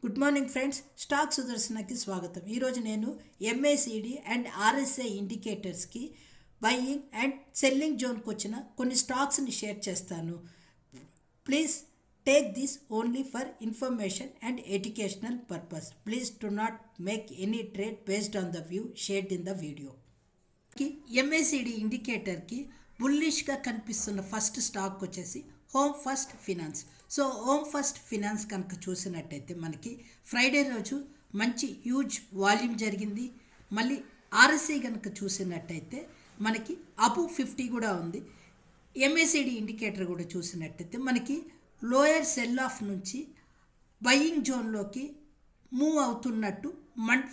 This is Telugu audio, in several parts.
గుడ్ మార్నింగ్ ఫ్రెండ్స్, స్టాక్ సుదర్శనకి స్వాగతం. ఈరోజు నేను ఎంఏసిడి అండ్ ఆర్ఎస్ఐ ఇండికేటర్స్కి బయింగ్ అండ్ సెల్లింగ్ జోన్కి వచ్చిన కొన్ని స్టాక్స్ని షేర్ చేస్తాను. Please take this only for information and educational purpose. Please do not make any trade based on the view shared in the video. MACD ఇండికేటర్కి బుల్లిష్గా కనిపిస్తున్న ఫస్ట్ స్టాక్ వచ్చేసి Home First Finance. So Home First Finance కనుక చూసినట్టయితే మనకి ఫ్రైడే రోజు మంచి హ్యూజ్ వాల్యూమ్ జరిగింది. మళ్ళీ ఆర్ఎస్ఐ కనుక చూసినట్టయితే మనకి అబవ్ 50 కూడా ఉంది. ఎంఏసిడి ఇండికేటర్ కూడా చూసినట్టయితే మనకి లోయర్ సెల్ ఆఫ్ నుంచి బయింగ్ జోన్లోకి మూవ్ అవుతున్నట్టు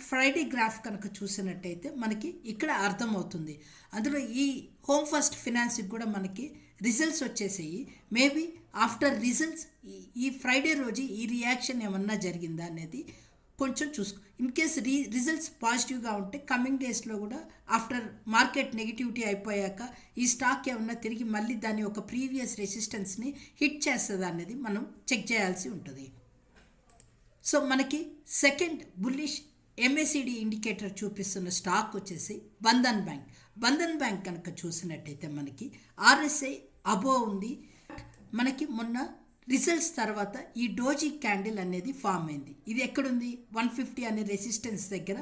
ఫ్రైడే గ్రాఫ్ కనుక చూసినట్టయితే మనకి ఇక్కడ అర్థమవుతుంది. అందులో ఈ హోమ్ ఫస్ట్ ఫినాన్స్కి కూడా మనకి రిజల్ట్స్ వచ్చేసాయి. మేబీ ఆఫ్టర్ రిజల్ట్స్ ఈ ఫ్రైడే రోజు ఈ రియాక్షన్ ఏమన్నా జరిగిందా అనేది కొంచెం చూసుకో. ఇన్ కేస్ రిజల్ట్స్ పాజిటివ్గా ఉంటే కమింగ్ డేస్లో కూడా ఆఫ్టర్ మార్కెట్ నెగిటివిటీ అయిపోయాక ఈ స్టాక్ ఏమన్నా తిరిగి మళ్ళీ దాని ఒక ప్రీవియస్ రెసిస్టెన్స్ని హిట్ చేస్తుందా అనేది మనం చెక్ చేయాల్సి ఉంటుంది. సో మనకి సెకండ్ బుల్లిష్ ఎంఏసిడి ఇండికేటర్ చూపిస్తున్న స్టాక్ వచ్చేసి బంధన్ బ్యాంక్. బంధన్ బ్యాంక్ కనుక చూసినట్టయితే మనకి ఆర్ఎస్ఐ అబోవ్ ఉంది. మనకి మొన్న రిజల్ట్స్ తర్వాత ఈ డోజీ క్యాండిల్ అనేది ఫామ్ అయింది. ఇది ఎక్కడుంది? 150 అనే రెసిస్టెన్స్ దగ్గర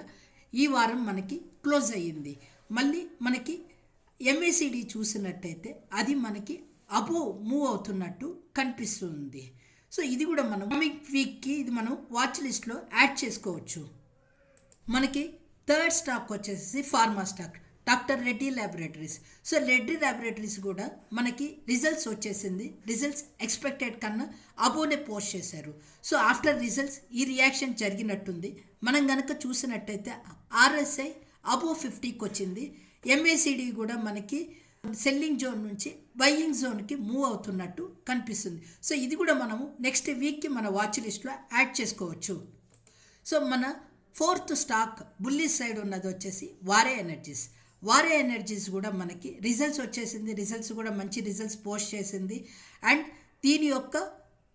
ఈ వారం మనకి క్లోజ్ అయ్యింది. మళ్ళీ మనకి ఎంఏసిడి చూసినట్టయితే అది మనకి అబోవ్ మూవ్ అవుతున్నట్టు కనిపిస్తుంది. సో ఇది కూడా మనం కమింగ్ వీక్కి ఇది మనం వాచ్ లిస్ట్లో యాడ్ చేసుకోవచ్చు. మనకి థర్డ్ స్టాక్ వచ్చేసి pharma stock, doctor Reddy laboratories. So Reddy laboratories కూడా మనకి రిజల్ట్స్ వచ్చేసింది. రిజల్ట్స్ ఎక్స్పెక్టెడ్ కన్నా అబోనే పోస్ట్ చేశారు. సో ఆఫ్టర్ రిజల్ట్స్ ఈ రియాక్షన్ జరిగినట్టుంది. మనం కనుక చూసినట్టయితే ఆర్ఎస్ఐ అబోవ్ 50కి వచ్చింది. ఎంఏసిడి కూడా మనకి సెల్లింగ్ జోన్ నుంచి బయింగ్ జోన్కి మూవ్ అవుతున్నట్టు కనిపిస్తుంది. సో ఇది కూడా మనము నెక్స్ట్ వీక్కి మన వాచ్ లిస్ట్లో యాడ్ చేసుకోవచ్చు. సో మన ఫోర్త్ స్టాక్ బుల్లిష్ సైడ్ ఉన్నది వచ్చేసి వారే ఎనర్జీస్. వారే ఎనర్జీస్ కూడా మనకి రిజల్ట్స్ వచ్చేసింది. రిజల్ట్స్ కూడా మంచి రిజల్ట్స్ పోస్ట్ చేసింది. అండ్ దీని యొక్క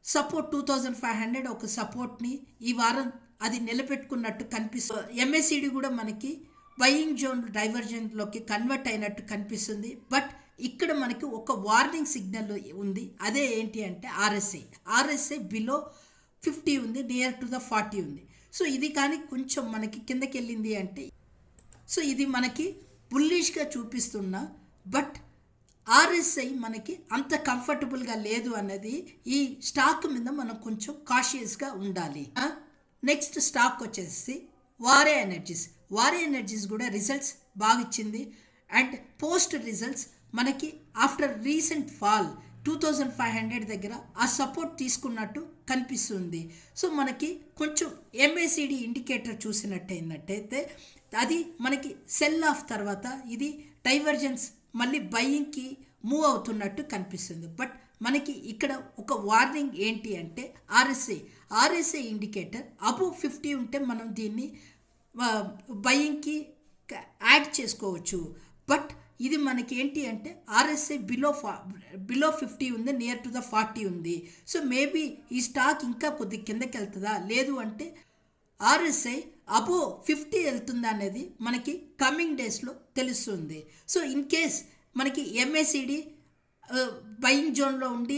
సపోర్ట్ 2500 ఒక సపోర్ట్ని ఈ వారం అది నిలబెట్టుకున్నట్టు కనిపిస్తుంది. ఎంఏసిడి కూడా మనకి బయింగ్ జోన్ డైవర్జెంట్లోకి కన్వర్ట్ అయినట్టు కనిపిస్తుంది. బట్ ఇక్కడ మనకి ఒక వార్నింగ్ సిగ్నల్ ఉంది. అదే ఏంటి అంటే ఆర్ఎస్ఐ బిలో 50 ఉంది, నియర్ టు ద 40 ఉంది. సో ఇది కానీ కొంచెం మనకి కిందకి వెళ్ళింది అంటే సో ఇది మనకి బుల్లిష్గా చూపిస్తున్నా, బట్ ఆర్ఎస్ఐ మనకి అంత కంఫర్టబుల్గా లేదు అన్నది ఈ స్టాక్ మీద మనం కొంచెం కాషియస్గా ఉండాలి. నెక్స్ట్ స్టాక్ వచ్చేసి వారే ఎనర్జీస్. వారే ఎనర్జీస్ కూడా రిజల్ట్స్ బాగా ఇచ్చింది. అండ్ పోస్ట్ రిజల్ట్స్ మనకి ఆఫ్టర్ రీసెంట్ ఫాల్ 2500 దగ్గర ఆ సపోర్ట్ తీసుకున్నట్టు కనిపిస్తుంది. సో మనకి కొంచెం ఎంఏసిడి ఇండికేటర్ చూసినట్టయితే అది మనకి సెల్ ఆఫ్ తర్వాత ఇది డైవర్జెన్స్ మళ్ళీ బయింగ్కి మూవ్ అవుతున్నట్టు కనిపిస్తుంది. బట్ మనకి ఇక్కడ ఒక వార్నింగ్ ఏంటి అంటే ఆర్ఎస్ఐ ఇండికేటర్ అబోవ్ 50 ఉంటే మనం దీన్ని బయింగ్కి యాడ్ చేసుకోవచ్చు. బట్ ఇది మనకి ఏంటి అంటే ఆర్ఎస్ఐ బిలో 50 ఉంది, నియర్ టు ద 40 ఉంది. సో మేబీ ఈ స్టాక్ ఇంకా కొద్ది కిందకి వెళ్తుందా, లేదు అంటే ఆర్ఎస్ఐ అబోవ్ 50 వెళ్తుందా అనేది మనకి కమింగ్ డేస్లో తెలుస్తుంది. సో ఇన్ కేస్ మనకి ఎంఏసిడి బయింగ్ జోన్లో ఉండి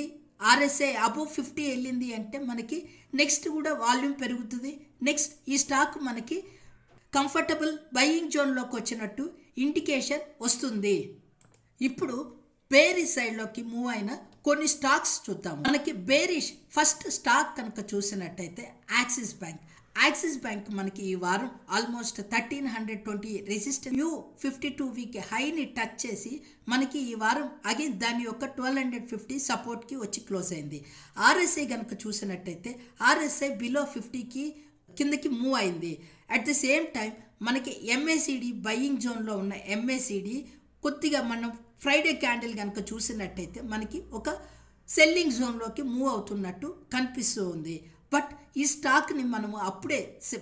ఆర్ఎస్ఐ అబోవ్ 50 వెళ్ళింది అంటే మనకి నెక్స్ట్ కూడా వాల్యూమ్ పెరుగుతుంది. నెక్స్ట్ ఈ స్టాక్ మనకి కంఫర్టబుల్ బయింగ్ జోన్లోకి వచ్చినట్టు ఇండికేషన్ వస్తుంది. ఇప్పుడు బేరిష్ సైడ్లోకి మూవ్ అయిన కొన్ని స్టాక్స్ చూద్దాము. మనకి బేరిష్ ఫస్ట్ స్టాక్ కనుక చూసినట్టయితే యాక్సిస్ బ్యాంక్ మనకి ఈ వారం ఆల్మోస్ట్ 1320 రెసిస్టెన్స్ 52 వీక్ హైని టచ్ చేసి మనకి ఈ వారం అగైన్ దాని యొక్క 1250 సపోర్ట్కి వచ్చి క్లోజ్ అయింది. ఆర్ఎస్ఐ కనుక చూసినట్టయితే ఆర్ఎస్ఐ బిలో 50కి కిందకి మూవ్ అయింది. అట్ ద సేమ్ టైం మనకి ఎంఏసిడి బయింగ్ జోన్లో ఉన్న ఎంఏసిడి కొద్దిగా మనం ఫ్రైడే క్యాండిల్ కనుక చూసినట్టయితే మనకి ఒక సెల్లింగ్ జోన్లోకి మూవ్ అవుతున్నట్టు కనిపిస్తూ ఉంది. బట్ ఈ స్టాక్ని మనము అప్పుడే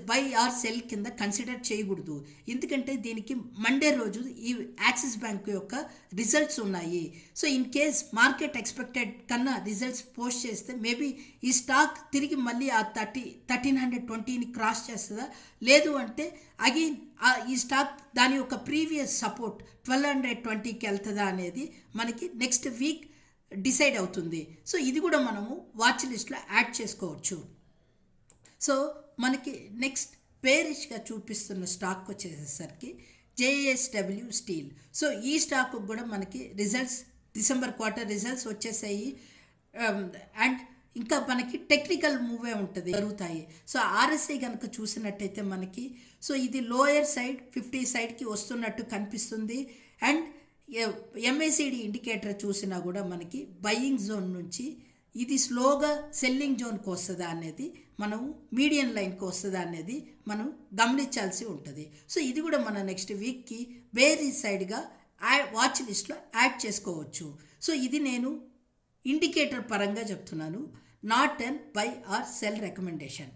బై ఆర్ సెల్ కింద కన్సిడర్ చేయకూడదు. ఎందుకంటే దీనికి మండే రోజు ఈ యాక్సిస్ బ్యాంక్ యొక్క రిజల్ట్స్ ఉన్నాయి. So in case market expected కన్నా రిజల్ట్స్ పోస్ట్ చేస్తే మేబీ ఈ స్టాక్ తిరిగి మళ్ళీ ఆ 1320ని క్రాస్ చేస్తుందా, లేదు అంటే అగైన్ ఈ స్టాక్ దాని యొక్క ప్రీవియస్ సపోర్ట్ 1220కి వెళ్తుందా అనేది మనకి నెక్స్ట్ వీక్ డిసైడ్ అవుతుంది. సో ఇది కూడా మనము వాచ్ లిస్ట్లో యాడ్ చేసుకోవచ్చు. సో మనకి నెక్స్ట్ పేరిష్గా చూపిస్తున్న స్టాక్ వచ్చేసరికి JSW స్టీల్. సో ఈ స్టాక్ కూడా మనకి రిజల్ట్స్ డిసెంబర్ క్వార్టర్ రిజల్ట్స్ వచ్చేసాయి. అండ్ ఇంకా మనకి టెక్నికల్ మూవే ఉంటుంది జరుగుతాయి. సో RSI కనుక చూసినట్టయితే మనకి సో ఇది లోయర్ సైడ్ 50 సైడ్కి వస్తున్నట్టు కనిపిస్తుంది. అండ్ MACD ఇండికేటర్ చూసినా కూడా మనకి బయింగ్ జోన్ నుంచి ఇది స్లోగా సెల్లింగ్ జోన్కి వస్తుందా అనేది మనం మీడియం లైన్కి వస్తుందా అనేది మనం గమనించాల్సి ఉంటుంది. సో ఇది కూడా మన నెక్స్ట్ వీక్కి బేరీ సైడ్గా వాచ్ లిస్ట్లో యాడ్ చేసుకోవచ్చు. సో ఇది నేను ఇండికేటర్ పరంగా చెప్తున్నాను, not and buy or sell recommendation.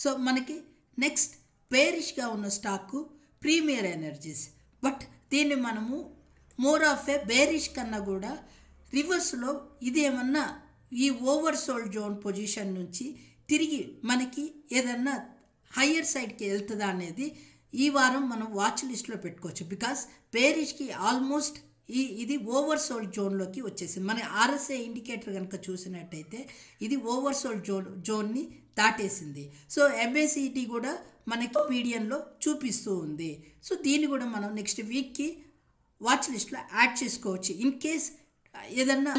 So మనకి నెక్స్ట్ బేరిష్గా ఉన్న స్టాకు ప్రీమియర్ ఎనర్జీస్. బట్ దీన్ని మనము మోర్ ఆఫ్ ఏ బేరిష్ కన్నా కూడా రివర్స్లో ఇదేమన్నా ఈ ఓవర్ సోల్డ్ జోన్ పొజిషన్ నుంచి తిరిగి మనకి ఏదన్నా హయ్యర్ సైడ్కి వెళ్తుందా అనేది ఈ వారం మనం వాచ్ లిస్ట్లో పెట్టుకోవచ్చు. బికాస్ బేరిష్కి ఆల్మోస్ట్ ఇది ఓవర్ సోల్డ్ జోన్లోకి వచ్చేసింది. మన RSI ఇండికేటర్ కనుక చూసినట్టయితే ఇది ఓవర్ సోల్డ్ జోన్ని దాటేసింది. సో MACD కూడా మనకి మీడియంలో చూపిస్తూ ఉంది. సో దీన్ని కూడా మనం నెక్స్ట్ వీక్కి వాచ్ లిస్ట్లో యాడ్ చేసుకోవచ్చు. ఇన్ కేస్ ఏదన్నా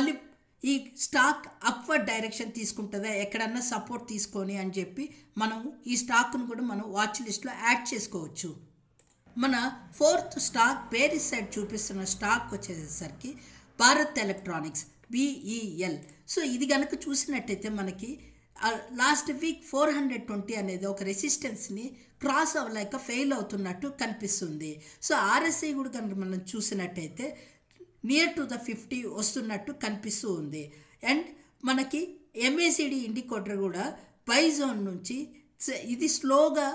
ఈ స్టాక్ అప్వర్డ్ డైరెక్షన్ తీసుకుంటుందా, ఎక్కడన్నా సపోర్ట్ తీసుకొని అని చెప్పి మనం ఈ స్టాక్ను కూడా మనం వాచ్ లిస్ట్లో యాడ్ చేసుకోవచ్చు. మన ఫోర్త్ స్టాక్ బేరిష్ సైడ్ చూపిస్తున్న స్టాక్ వచ్చేసరికి భారత్ ఎలక్ట్రానిక్స్ BEL. సో ఇది కనుక చూసినట్టయితే మనకి లాస్ట్ వీక్ 420 అనేది ఒక రెసిస్టెన్స్ని క్రాస్ అవ్వలేక ఫెయిల్ అవుతున్నట్టు కనిపిస్తుంది. సో RSI కూడా కనుక మనం చూసినట్టయితే నియర్ టు ద 50 వస్తున్నట్టు కనిపిస్తూ ఉంది. అండ్ మనకి MACD ఇండికేటర్ కూడా బై జోన్ నుంచి ఇది స్లోగా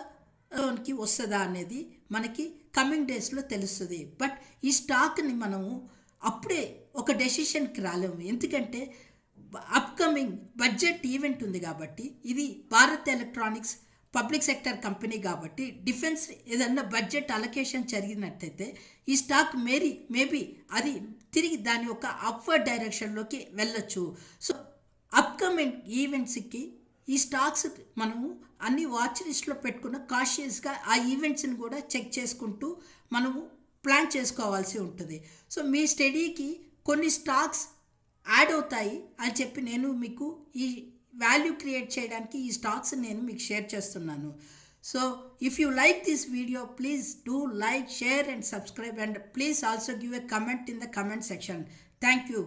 జోన్కి వస్తుందా అనేది మనకి కమింగ్ డేస్లో తెలుస్తుంది. బట్ ఈ స్టాక్ని మనము అప్పుడే ఒక డెసిషన్కి రాలేము, ఎందుకంటే అప్కమింగ్ బడ్జెట్ ఈవెంట్ ఉంది కాబట్టి. ఇది Bharat electronics public sector company కాబట్టి డిఫెన్స్ ఏదన్నా బడ్జెట్ అలొకేషన్ జరిగినట్టయితే ఈ స్టాక్ మేబీ అది తిరిగి దాని యొక్క అప్వర్డ్ డైరెక్షన్లోకి వెళ్ళొచ్చు. సో అప్కమింగ్ ఈవెంట్స్కి ఈ స్టాక్స్ మనము అన్ని వాచ్ లిస్ట్లో పెట్టుకున్న కాషియస్గా ఆ ఈవెంట్స్ని కూడా చెక్ చేసుకుంటూ మనము ప్లాన్ చేసుకోవాల్సి ఉంటుంది. సో మీ స్టడీకి కొన్ని స్టాక్స్ యాడ్ అవుతాయి అని చెప్పి నేను మీకు ఈ వాల్యూ క్రియేట్ చేయడానికి ఈ స్టాక్స్ నేను మీకు షేర్ చేస్తున్నాను. So if you like this video please do like, share and subscribe, and please also give a comment in the comment section. Thank you.